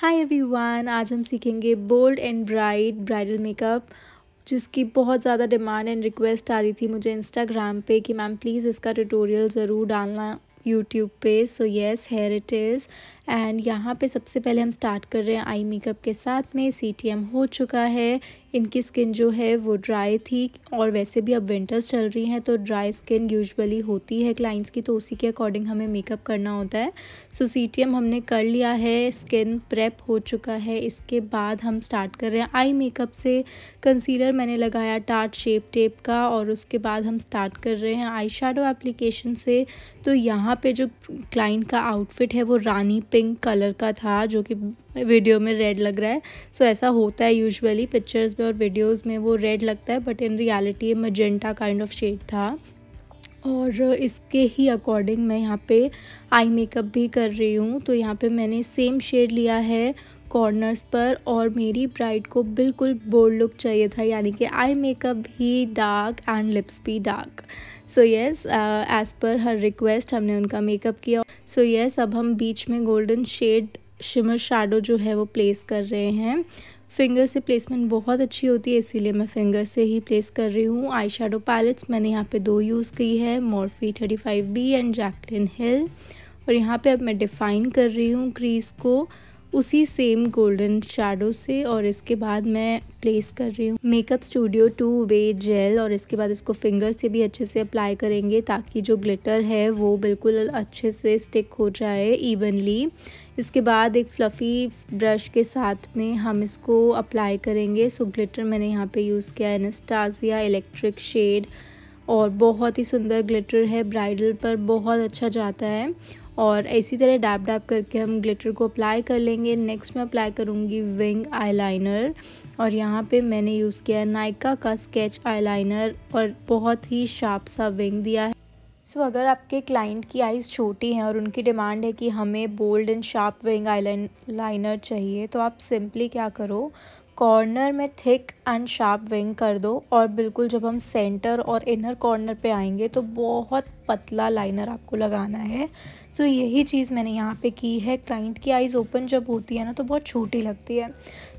Hi everyone, आज हम सीखेंगे bold and bright bridal makeup जिसकी बहुत ज़्यादा डिमांड एंड रिक्वेस्ट आ रही थी मुझे इंस्टाग्राम पे कि मैम प्लीज़ इसका ट्यूटोरियल ज़रूर डालना यूट्यूब पे। So yes, here it is. And यहाँ पे सबसे पहले हम स्टार्ट कर रहे हैं आई मेकअप के साथ में। सीटीएम हो चुका है। इनकी स्किन जो है वो ड्राई थी और वैसे भी अब विंटर्स चल रही हैं तो ड्राई स्किन यूजुअली होती है क्लाइंट्स की, तो उसी के अकॉर्डिंग हमें मेकअप करना होता है। सो सीटीएम हमने कर लिया है, स्किन प्रेप हो चुका है। इसके बाद हम स्टार्ट कर रहे हैं आई मेकअप से। कंसीलर मैंने लगाया टार्ट शेप टेप का और उसके बाद हम स्टार्ट कर रहे हैं आई शेडो एप्लीकेशन से। तो यहाँ पे जो क्लाइंट का आउटफिट है वो रानी पिंक कलर का था, जो कि वीडियो में रेड लग रहा है। सो ऐसा होता है यूजुअली पिक्चर्स में और वीडियोस में वो रेड लगता है, but in reality magenta kind of shade था। और इसके ही अकॉर्डिंग मैं यहाँ पे आई मेकअप भी कर रही हूँ। तो यहाँ पे मैंने सेम शेड लिया है कॉर्नर्स पर और मेरी ब्राइड को बिल्कुल बोल्ड लुक चाहिए था, यानी कि आई मेकअप भी डार्क एंड लिप्स भी dark. So yes, as per her request हमने उनका मेकअप किया। सो येस, अब हम बीच में गोल्डन शेड शिमर शैडो जो है वो प्लेस कर रहे हैं। फिंगर से प्लेसमेंट बहुत अच्छी होती है, इसीलिए मैं फिंगर से ही प्लेस कर रही हूँ। आई शेडो पैलेट्स मैंने यहाँ पे 2 यूज़ की है, मॉर्फी 35B एंड जैकलिन हिल। और यहाँ पे अब मैं डिफ़ाइन कर रही हूँ क्रीज़ को उसी सेम गोल्डन शेडो से। और इसके बाद मैं प्लेस कर रही हूँ मेकअप स्टूडियो 2 वे जेल और इसके बाद इसको फिंगर से भी अच्छे से अप्लाई करेंगे ताकि जो ग्लिटर है वो बिल्कुल अच्छे से स्टिक हो जाए इवनली। इसके बाद एक फ्लफ़ी ब्रश के साथ में हम इसको अप्लाई करेंगे। सो ग्लिटर मैंने यहाँ पे यूज़ किया है एनास्टेसिया इलेक्ट्रिक शेड और बहुत ही सुंदर ग्लिटर है, ब्राइडल पर बहुत अच्छा जाता है। और इसी तरह डैब डैब करके हम ग्लिटर को अप्लाई कर लेंगे। नेक्स्ट मैं अप्लाई करूँगी विंग आईलाइनर और यहाँ पे मैंने यूज़ किया है नायका का स्केच आईलाइनर और बहुत ही शार्प सा विंग दिया है। सो अगर आपके क्लाइंट की आइज़ छोटी हैं और उनकी डिमांड है कि हमें bold and sharp wing eyeliner चाहिए, तो आप सिंपली क्या करो, कॉर्नर में थिक एंड शार्प विंग कर दो और बिल्कुल जब हम सेंटर और इनर कॉर्नर पे आएंगे तो बहुत पतला लाइनर आपको लगाना है। सो यही चीज़ मैंने यहाँ पे की है। क्लाइंट की आइज़ ओपन जब होती है ना तो बहुत छोटी लगती है,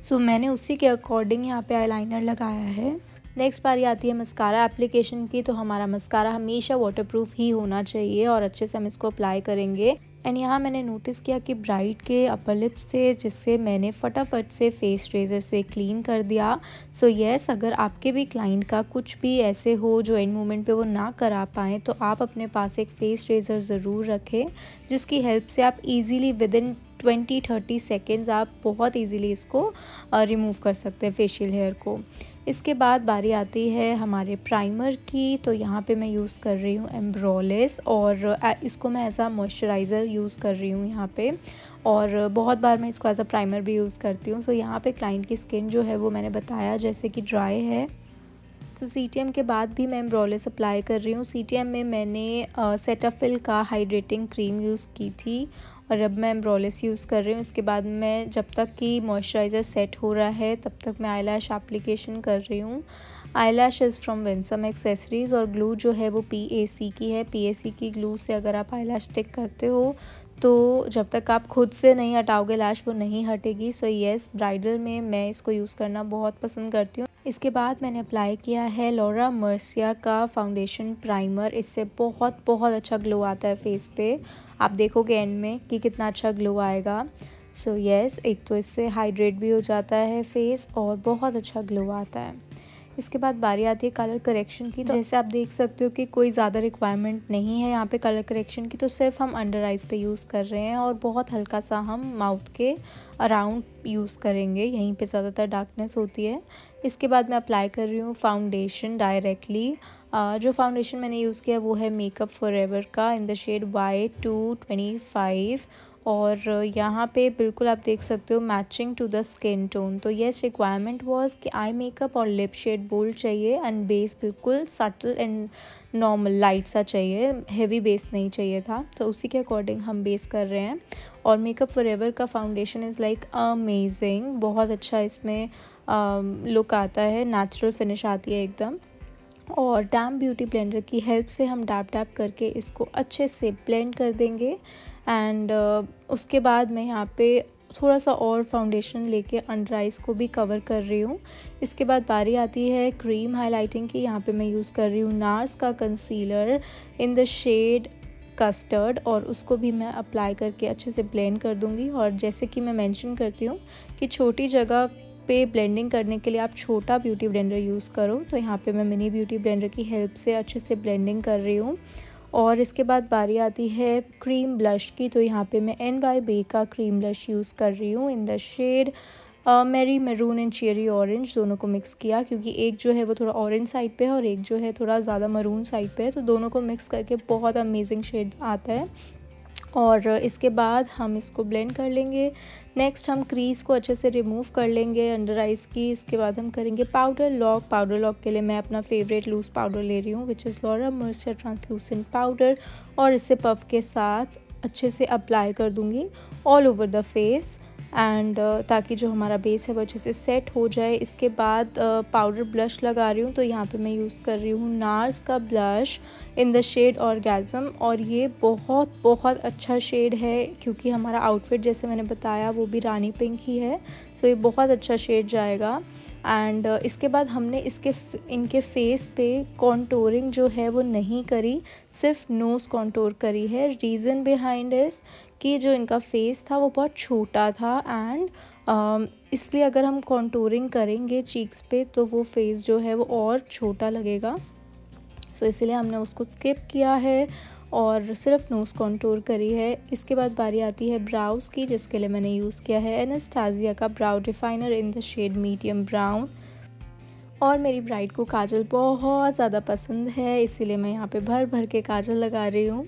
सो मैंने उसी के अकॉर्डिंग यहाँ पे आईलाइनर लगाया है। नेक्स्ट बारी आती है मस्कारा एप्लीकेशन की। तो हमारा मस्कारा हमेशा वाटरप्रूफ ही होना चाहिए और अच्छे से हम इसको अप्लाई करेंगे। एंड यहाँ मैंने नोटिस किया कि ब्राइड के अपर लिप्स से, जिससे मैंने फटाफट से फेस रेजर से क्लीन कर दिया। सो येस, अगर आपके भी क्लाइंट का कुछ भी ऐसे हो जो एंड मोमेंट पे वो ना करा पाएँ तो आप अपने पास एक फ़ेस रेजर ज़रूर रखें, जिसकी हेल्प से आप इजीली विदिन 20-30 सेकेंड्स आप बहुत इजीली इसको रिमूव कर सकते हैं फेशियल हेयर को। इसके बाद बारी आती है हमारे प्राइमर की। तो यहाँ पे मैं यूज़ कर रही हूँ एम्ब्रोलेस और इसको मैं एज आ मॉइस्चराइज़र यूज़ कर रही हूँ यहाँ पे, और बहुत बार मैं इसको एज अ प्राइमर भी यूज़ करती हूँ। सो यहाँ पे क्लाइंट की स्किन जो है वो मैंने बताया जैसे कि ड्राई है। सो सीटीएम के बाद भी मैं एम्ब्रोलेस अप्लाई कर रही हूँ। सीटीएम में मैंने सेटाफिल का हाइड्रेटिंग क्रीम यूज़ की थी और अब मैं एम्ब्रोलेस यूज़ कर रही हूँ। इसके बाद मैं जब तक कि मॉइस्चराइज़र सेट हो रहा है तब तक मैं आईलैश एप्लीकेशन कर रही हूँ। Eyelash is from Winsome accessories और ग्लू जो है वो PAC की है। PAC की ग्लू से अगर आप आईलैश स्टिक करते हो तो जब तक आप खुद से नहीं हटाओगे लैश वो नहीं हटेगी। सो येस, ब्राइडल में मैं इसको यूज़ करना बहुत पसंद करती हूँ। इसके बाद मैंने अप्लाई किया है लॉरा मर्सिया का फाउंडेशन प्राइमर। इससे बहुत अच्छा ग्लो आता है फेस पे। आप देखोगे एंड में कि कितना अच्छा ग्लो आएगा। सो येस, एक तो इससे हाइड्रेट भी हो जाता है फेस और बहुत अच्छा ग्लो आता है। इसके बाद बारी आती है कलर करेक्शन की। तो जैसे आप देख सकते हो कि कोई ज़्यादा रिक्वायरमेंट नहीं है यहाँ पे कलर करेक्शन की, तो सिर्फ हम अंडर आइज़ पे यूज़ कर रहे हैं और बहुत हल्का सा हम माउथ के अराउंड यूज़ करेंगे, यहीं पे ज़्यादातर डार्कनेस होती है। इसके बाद मैं अप्लाई कर रही हूँ फाउंडेशन डायरेक्टली। जो फाउंडेशन मैंने यूज़ किया वो है मेकअप फॉरएवर का इन द शेड Y225 और यहाँ पे बिल्कुल आप देख सकते हो matching to the skin tone. तो येस, रिक्वायरमेंट वाज कि आई मेकअप और लिप शेड बोल्ड चाहिए एंड बेस बिल्कुल सटल एंड नॉर्मल लाइट सा चाहिए, हेवी बेस नहीं चाहिए था। तो उसी के अकॉर्डिंग हम बेस कर रहे हैं। और मेकअप फॉरएवर का फाउंडेशन इज़ लाइक अमेजिंग, बहुत अच्छा इसमें लुक आता है, नेचुरल फिनिश आती है एकदम। और डैम ब्यूटी ब्लेंडर की हेल्प से हम डैप डैप करके इसको अच्छे से ब्लेंड कर देंगे। एंड उसके बाद मैं यहाँ पे थोड़ा सा और फाउंडेशन लेके अंडर आइज़ को भी कवर कर रही हूँ। इसके बाद बारी आती है क्रीम हाइलाइटिंग की। यहाँ पे मैं यूज़ कर रही हूँ नार्स का concealer in the shade custard, और उसको भी मैं अप्लाई करके अच्छे से ब्लेंड कर दूँगी। और जैसे कि मैं मेंशन करती हूँ कि छोटी जगह पे ब्लेंडिंग करने के लिए आप छोटा ब्यूटी ब्लेंडर यूज़ करो, तो यहाँ पे मैं मिनी ब्यूटी ब्लेंडर की हेल्प से अच्छे से ब्लेंडिंग कर रही हूँ। और इसके बाद बारी आती है क्रीम ब्लश की। तो यहाँ पे मैं NYB का क्रीम ब्लश यूज़ कर रही हूँ इन द शेड मेरी मैरून एंड चेरी ऑरेंज। दोनों को मिक्स किया, क्योंकि एक जो है वो थोड़ा ऑरेंज साइड पे है और एक जो है थोड़ा ज़्यादा मैरून साइड पे है, तो दोनों को मिक्स करके बहुत अमेजिंग शेड आता है। और इसके बाद हम इसको ब्लेंड कर लेंगे। नेक्स्ट हम क्रीज़ को अच्छे से रिमूव कर लेंगे अंडर आइज़ की। इसके बाद हम करेंगे पाउडर लॉक। पाउडर लॉक के लिए मैं अपना फेवरेट लूज़ पाउडर ले रही हूँ, which is Laura Mercer translucent powder, और इसे पफ के साथ अच्छे से अप्लाई कर दूँगी all over the face, and ताकि जो हमारा बेस है वो अच्छे से सेट हो जाए। इसके बाद पाउडर ब्लश लगा रही हूँ। तो यहाँ पे मैं यूज़ कर रही हूँ नार्स का blush in the shade orgasm, और ये बहुत बहुत अच्छा शेड है, क्योंकि हमारा आउटफिट जैसे मैंने बताया वो भी रानी पिंक ही है, तो ये बहुत अच्छा शेड जाएगा। एंड इसके बाद हमने इनके फेस पे कॉन्टोरिंग जो है वो नहीं करी, सिर्फ नोज़ कॉन्टोर करी है। रीज़न बिहाइंड इज़ कि जो इनका फेस था वो बहुत छोटा था, एंड इसलिए अगर हम कॉन्टोरिंग करेंगे चीक्स पे तो वो फेस जो है वो और छोटा लगेगा, सो इसीलिए हमने उसको स्किप किया है और सिर्फ नोज़ कॉन्टोर करी है। इसके बाद बारी आती है ब्राउज़ की, जिसके लिए मैंने यूज़ किया है एनास्टेसिया का brow definer in the shade medium brown. और मेरी ब्राइड को काजल बहुत ज़्यादा पसंद है, इसीलिए मैं यहाँ पे भर भर के काजल लगा रही हूँ।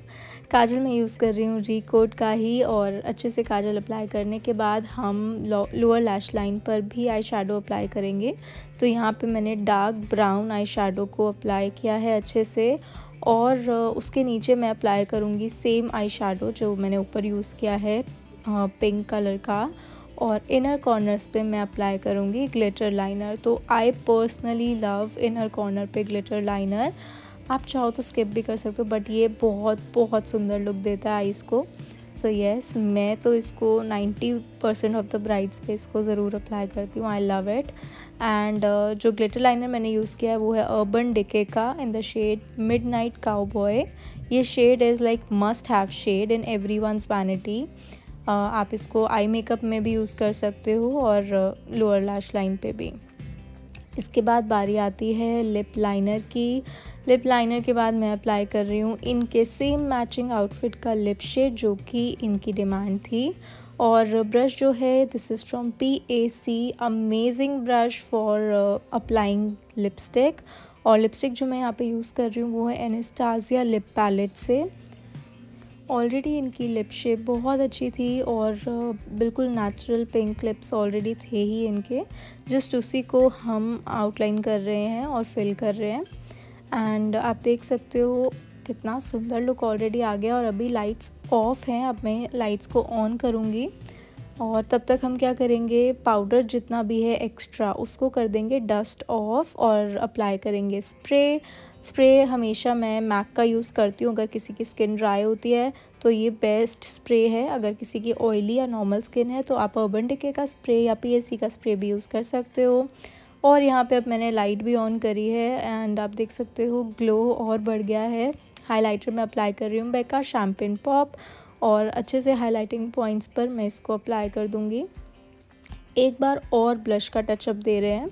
काजल मैं यूज़ कर रही हूँ रिकोड का ही, और अच्छे से काजल अप्लाई करने के बाद हम लोअर लैश लाइन पर भी आई शेडो अप्लाई करेंगे। तो यहाँ पे मैंने डार्क ब्राउन आई शेडो को अप्लाई किया है अच्छे से, और उसके नीचे मैं अप्लाई करूँगी सेम आई शेडो जो मैंने ऊपर यूज़ किया है पिंक कलर का, और इनर कॉर्नर्स पे मैं अप्लाई करूँगी ग्लिटर लाइनर। तो I personally love inner corner पे ग्लिटर लाइनर। आप चाहो तो स्किप भी कर सकते हो, बट ये बहुत बहुत सुंदर लुक देता है आईज़ को। सो येस, मैं तो इसको 90% ऑफ द ब्राइड्स पे इसको ज़रूर अप्लाई करती हूँ। I love it. एंड जो ग्लिटर लाइनर मैंने यूज़ किया है वो है अर्बन डिके का in the shade midnight cowboy. ये shade is like must have shade in everyone's vanity. आप इसको आई मेकअप में भी यूज़ कर सकते हो और लोअर लैश लाइन पे भी। इसके बाद बारी आती है लिप लाइनर की। लिप लाइनर के बाद मैं अप्लाई कर रही हूँ इनके सेम मैचिंग आउटफिट का लिप शेड, जो कि इनकी डिमांड थी। और ब्रश जो है this is from PAC, amazing brush for applying lipstick. और लिपस्टिक जो मैं यहाँ पे यूज़ कर रही हूँ वो है एनास्टेसिया लिप पैलेट से। ऑलरेडी इनकी लिप शेप बहुत अच्छी थी और बिल्कुल नेचुरल पिंक लिप्स ऑलरेडी थे ही इनके, जस्ट उसी को हम आउटलाइन कर रहे हैं और फिल कर रहे हैं। एंड आप देख सकते हो कितना सुंदर लुक ऑलरेडी आ गया। और अभी लाइट्स ऑफ हैं, अब मैं लाइट्स को ऑन करूँगी, और तब तक हम क्या करेंगे, पाउडर जितना भी है एक्स्ट्रा उसको कर देंगे डस्ट ऑफ और अप्लाई करेंगे स्प्रे हमेशा मैं मैक का यूज़ करती हूँ। अगर किसी की स्किन ड्राई होती है तो ये बेस्ट स्प्रे है। अगर किसी की ऑयली या नॉर्मल स्किन है तो आप अर्बन डिके का स्प्रे या PAC का स्प्रे भी यूज़ कर सकते हो। और यहाँ पे अब मैंने लाइट भी ऑन करी है एंड आप देख सकते हो ग्लो और बढ़ गया है। हाइलाइटर में अप्लाई कर रही हूँ बेका शैम्पेन पॉप, और अच्छे से हाइलाइटिंग पॉइंट्स पर मैं इसको अप्लाई कर दूँगी। एक बार और ब्लश का टचअप दे रहे हैं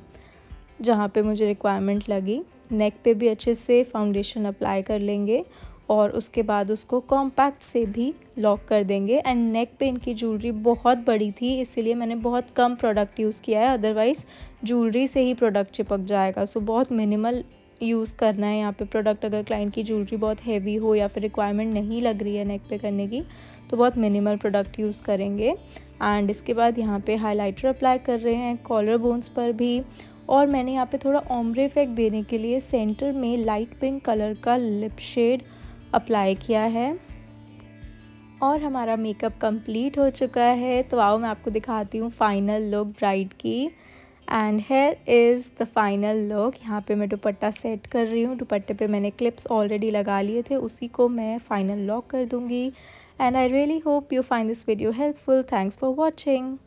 जहाँ पे मुझे रिक्वायरमेंट लगी। नेक पे भी अच्छे से फाउंडेशन अप्लाई कर लेंगे और उसके बाद उसको कॉम्पैक्ट से भी लॉक कर देंगे। एंड नेक पे इनकी ज्वेलरी बहुत बड़ी थी, इसीलिए मैंने बहुत कम प्रोडक्ट यूज़ किया है, अदरवाइज़ ज्वेलरी से ही प्रोडक्ट चिपक जाएगा। सो बहुत मिनिमल यूज़ करना है यहाँ पे प्रोडक्ट। अगर क्लाइंट की ज्वेलरी बहुत हैवी हो या फिर रिक्वायरमेंट नहीं लग रही है नेक पे करने की, तो बहुत मिनिमल प्रोडक्ट यूज़ करेंगे। एंड इसके बाद यहाँ पे हाइलाइटर अप्लाई कर रहे हैं कॉलर बोन्स पर भी। और मैंने यहाँ पे थोड़ा ओम्ब्रे इफेक्ट देने के लिए सेंटर में लाइट पिंक कलर का लिप शेड अप्लाई किया है। और हमारा मेकअप कंप्लीट हो चुका है, तो आओ मैं आपको दिखाती हूँ फाइनल लुक ब्राइड की। And here is the final look. यहाँ पे मैं दुपट्टा सेट कर रही हूँ। दुपट्टे पे मैंने क्लिप्स ऑलरेडी लगा लिए थे, उसी को मैं फाइनल लॉक कर दूँगी। and I really hope you find this video helpful. Thanks for watching.